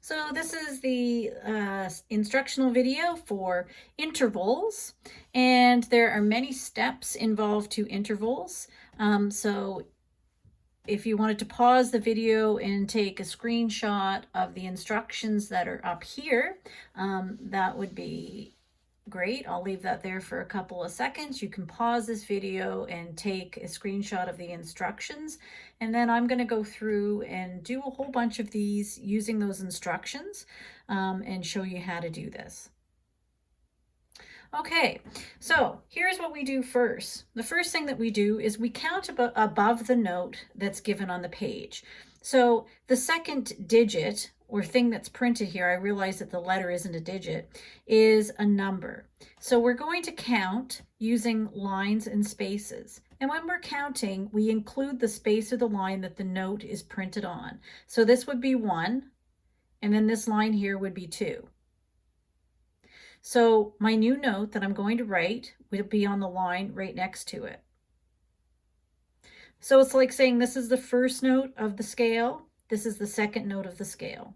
So this is the instructional video for intervals, and there are many steps involved to intervals. So if you wanted to pause the video and take a screenshot of the instructions that are up here, that would be great. I'll leave that there for a couple of seconds. You can pause this video and take a screenshot of the instructions. And then I'm going to go through and do a whole bunch of these using those instructions and show you how to do this. Okay, so here's what we do first. The first thing that we do is we count above the note that's given on the page. So the second digit or thing that's printed here, I realize that the letter isn't a digit, is a number. So we're going to count using lines and spaces. And when we're counting, we include the space or the line that the note is printed on. So this would be 1, and then this line here would be 2. So my new note that I'm going to write will be on the line right next to it. So it's like saying this is the first note of the scale. This is the second note of the scale.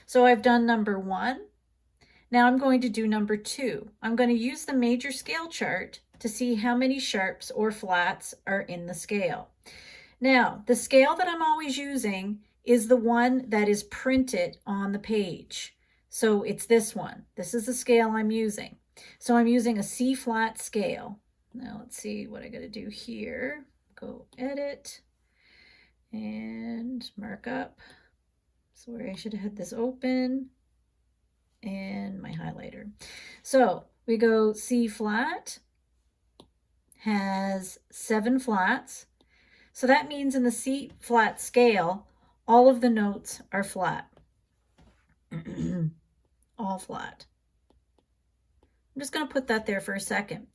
So I've done number 1. Now I'm going to do number 2. I'm going to use the major scale chart to see how many sharps or flats are in the scale. Now, the scale that I'm always using is the one that is printed on the page. So it's this one. This is the scale I'm using. So I'm using a C flat scale. Now let's see what I got to do here. Go edit and mark up. Sorry, I should have had this open and my highlighter. So we go C flat has 7 flats. So that means in the C flat scale, all of the notes are flat. All flat. I'm just going to put that there for a second.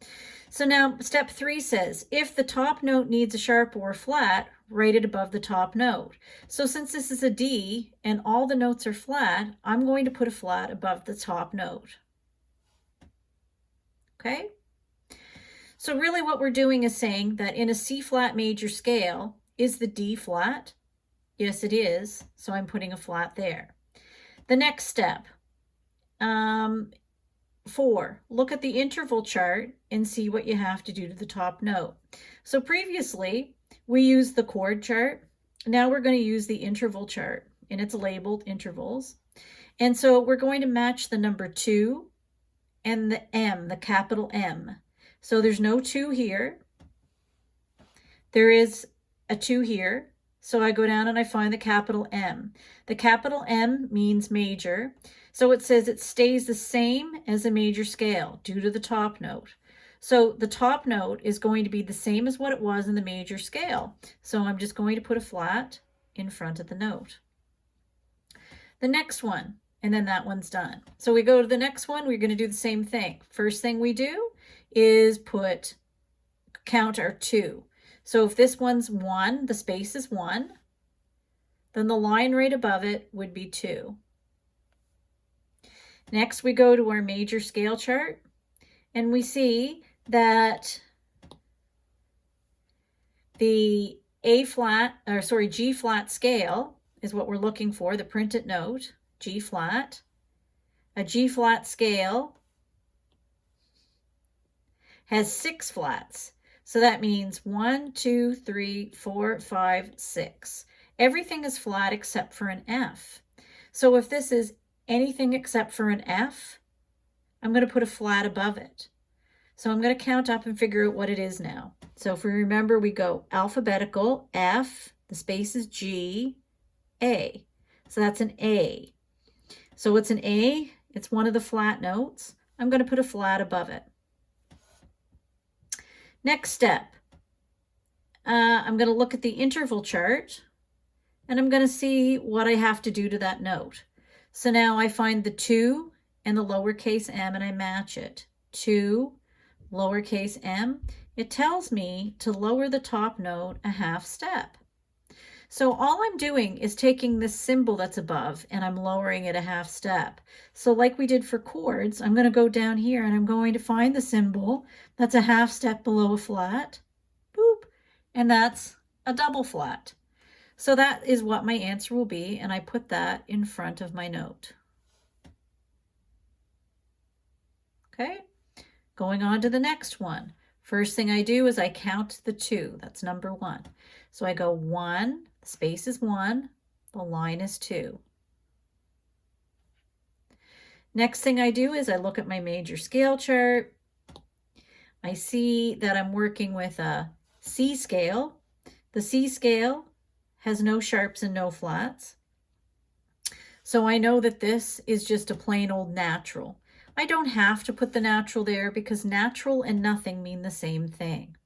So now step 3 says, if the top note needs a sharp or flat, write it above the top note. So since this is a D and all the notes are flat, I'm going to put a flat above the top note. Okay? So really what we're doing is saying that in a C flat major scale, is the D flat? Yes, it is. So I'm putting a flat there. The next step, 4, look at the interval chart and see what you have to do to the top note. So previously, we used the chord chart. Now we're going to use the interval chart, and it's labeled intervals. And so we're going to match the number 2 and the M, the capital M. So there's no 2 here. There is a 2 here. So I go down and I find the capital M. The capital M means major. So it says it stays the same as a major scale due to the top note. So the top note is going to be the same as what it was in the major scale. So I'm just going to put a flat in front of the note. The next one, and then that one's done. So we go to the next one, we're going to do the same thing. First thing we do is count our 2. So if this one's 1, the space is 1, then the line right above it would be 2. Next, we go to our major scale chart, and we see that the G flat scale is what we're looking for, the printed note, G flat. A G flat scale has 6 flats. So that means 1, 2, 3, 4, 5, 6. Everything is flat except for an F. So if this is anything except for an F, I'm going to put a flat above it. So I'm going to count up and figure out what it is now. So if we remember, we go alphabetical, F, the space is G, A. So that's an A. So it's an A, it's one of the flat notes. I'm going to put a flat above it. Next step, I'm going to look at the interval chart, and I'm going to see what I have to do to that note. So now I find the 2 and the lowercase m, and I match it. 2, lowercase m. It tells me to lower the top note a half step. So all I'm doing is taking this symbol that's above and I'm lowering it a half step. So like we did for chords, I'm going to go down here and I'm going to find the symbol that's a half step below a flat, boop, and that's a double flat. So that is what my answer will be, and I put that in front of my note. Okay, going on to the next one. First thing I do is I count the 2. That's number 1. So I go 1, space is 1, the line is 2. Next thing I do is I look at my major scale chart. I see that I'm working with a C scale. The C scale has no sharps and no flats. So I know that this is just a plain old natural. I don't have to put the natural there because natural and nothing mean the same thing.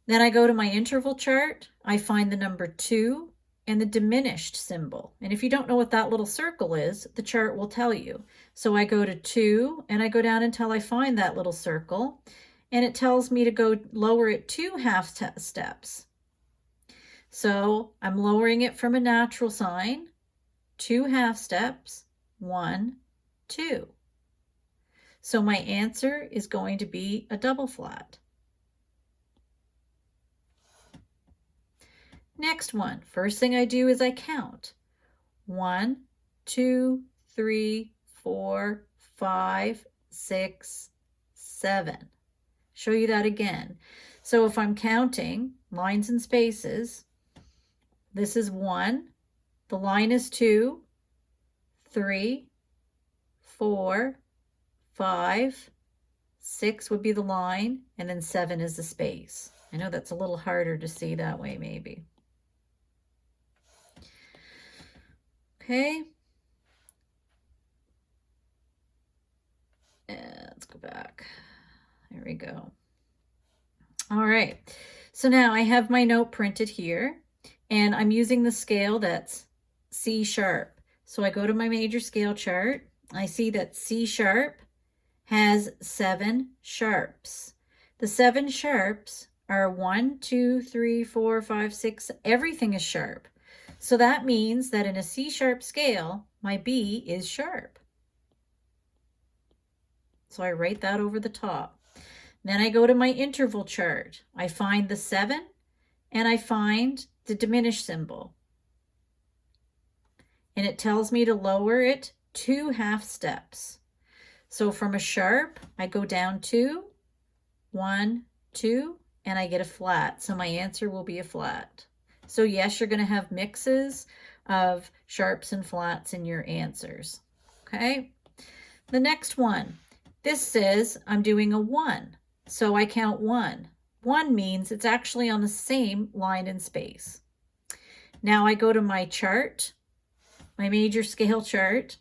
Then I go to my interval chart. I find the number 2 and the diminished symbol. And if you don't know what that little circle is, the chart will tell you. So I go to 2 and I go down until I find that little circle, and it tells me to go lower it 2 half steps. So I'm lowering it from a natural sign, 2 half steps, 1, 2. So my answer is going to be a double flat. Next one, first thing I do is I count. 1, 2, 3, 4, 5, 6, 7. Show you that again. So if I'm counting lines and spaces, this is 1, the line is 2, 3, 4, 5, 6 would be the line, and then 7 is the space. I know that's a little harder to see that way maybe. Okay. Let's go back. There we go. All right. So now I have my note printed here, and I'm using the scale that's C sharp. So I go to my major scale chart. I see that C sharp has 7 sharps. The 7 sharps are 1, 2, 3, 4, 5, 6. Everything is sharp. So that means that in a C sharp scale, my B is sharp. So I write that over the top. Then I go to my interval chart. I find the 7 and I find the diminished symbol. And it tells me to lower it 2 half steps. So from a sharp, I go down 2, 1, 2, and I get a flat. So my answer will be a flat. So yes, you're going to have mixes of sharps and flats in your answers. Okay. The next one, this says I'm doing a 1. So I count 1. 1 means it's actually on the same line and space. Now I go to my chart, my major scale chart,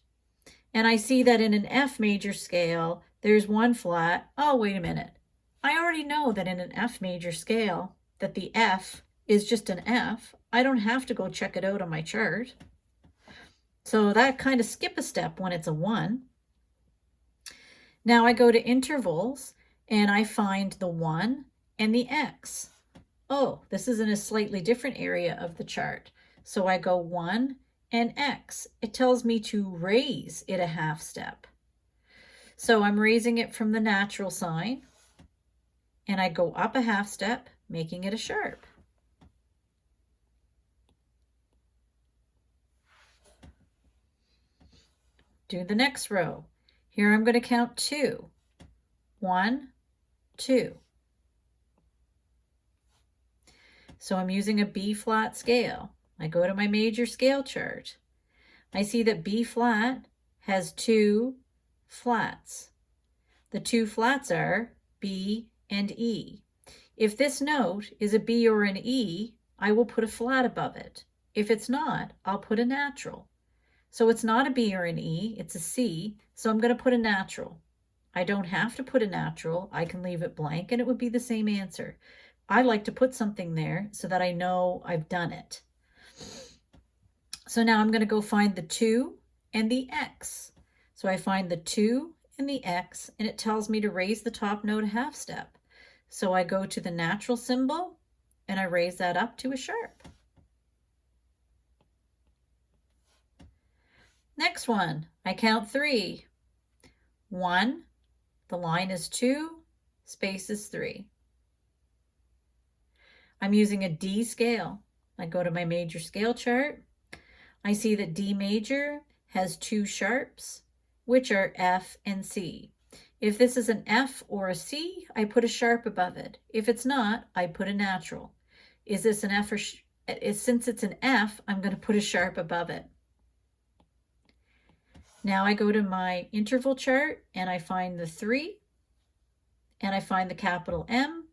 and I see that in an F major scale, there's 1 flat. Oh, wait a minute. I already know that in an F major scale, that the F is just an F. I don't have to go check it out on my chart. So that kind of skip a step when it's a 1. Now I go to intervals and I find the 1 and the X. Oh, this is in a slightly different area of the chart. So I go 1 and X. It tells me to raise it a half step. So I'm raising it from the natural sign and I go up a half step, making it a sharp. Do the next row. Here I'm going to count 2. 1, 2. So I'm using a B flat scale. I go to my major scale chart. I see that B flat has 2 flats. The 2 flats are B and E. If this note is a B or an E, I will put a flat above it. If it's not, I'll put a natural. So it's not a B or an E, it's a C, so I'm going to put a natural. I don't have to put a natural. I can leave it blank and it would be the same answer. I like to put something there so that I know I've done it. So now I'm going to go find the 2 and the X. So I find the 2 and the X, and it tells me to raise the top note a half step. So I go to the natural symbol and I raise that up to a sharp. Next one, I count 3. 1, the line is 2, space is 3. I'm using a D scale. I go to my major scale chart. I see that D major has two sharps, which are F and C. If this is an F or a C, I put a sharp above it. If it's not, I put a natural. Is this an F or since it's an F, I'm going to put a sharp above it. Now I go to my interval chart and I find the 3 and I find the capital M,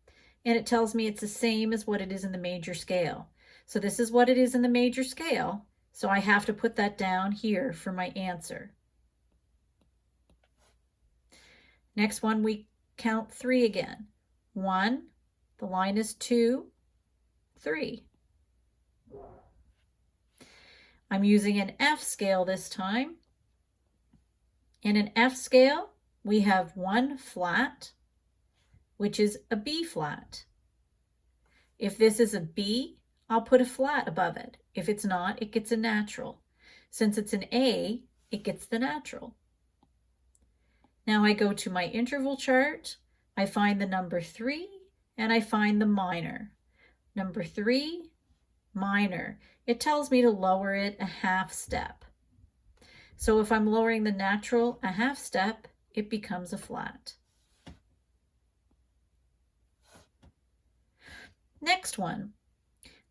and it tells me it's the same as what it is in the major scale. So this is what it is in the major scale. So I have to put that down here for my answer. Next one, we count 3 again. 1, the line is 2, 3. I'm using an F scale this time. In an F scale, we have 1 flat, which is a B flat. If this is a B, I'll put a flat above it. If it's not, it gets a natural. Since it's an A, it gets the natural. Now I go to my interval chart, I find the number 3, and I find the minor. Number 3, minor. It tells me to lower it a half step. So if I'm lowering the natural a half step, it becomes a flat. Next one,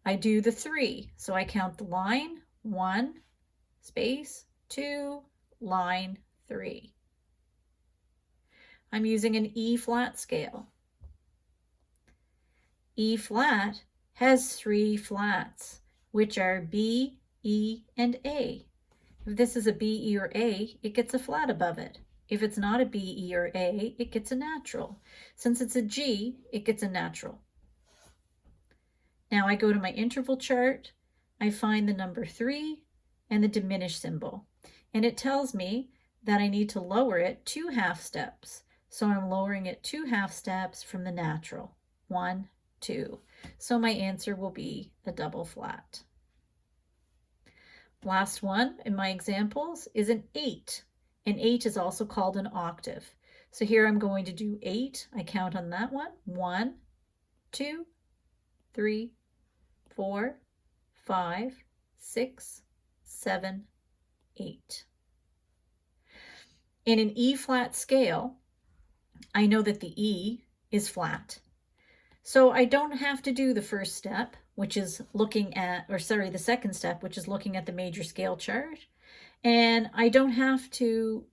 I do the 3. So I count the line, 1, space, 2, line, 3. I'm using an E flat scale. E flat has 3 flats, which are B, E, and A. If this is a B, E, or A, it gets a flat above it. If it's not a B, E, or A, it gets a natural. Since it's a G, it gets a natural. Now I go to my interval chart, I find the number 3 and the diminish symbol, and it tells me that I need to lower it 2 half steps. So I'm lowering it 2 half steps from the natural. 1, 2. So my answer will be a double flat. Last one in my examples is an 8. An 8 is also called an octave. So here I'm going to do 8. I count on that one. 1, 2, 3, 4, 5, 6, 7, 8. In an E flat scale, I know that the E is flat. So I don't have to do the first step, which is looking at, the second step, which is looking at the major scale chart. And I don't have to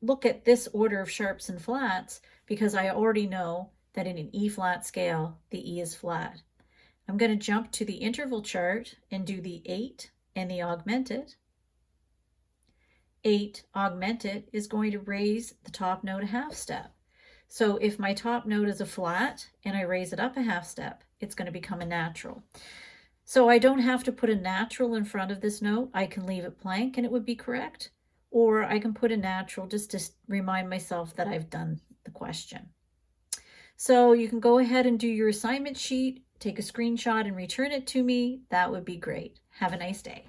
look at this order of sharps and flats because I already know that in an E flat scale, the E is flat. I'm going to jump to the interval chart and do the 8 and the augmented. 8 augmented is going to raise the top note a half step. So if my top note is a flat and I raise it up a half step, it's going to become a natural. So I don't have to put a natural in front of this note. I can leave it blank and it would be correct. Or I can put a natural just to remind myself that I've done the question. So you can go ahead and do your assignment sheet, take a screenshot and return it to me. That would be great. Have a nice day.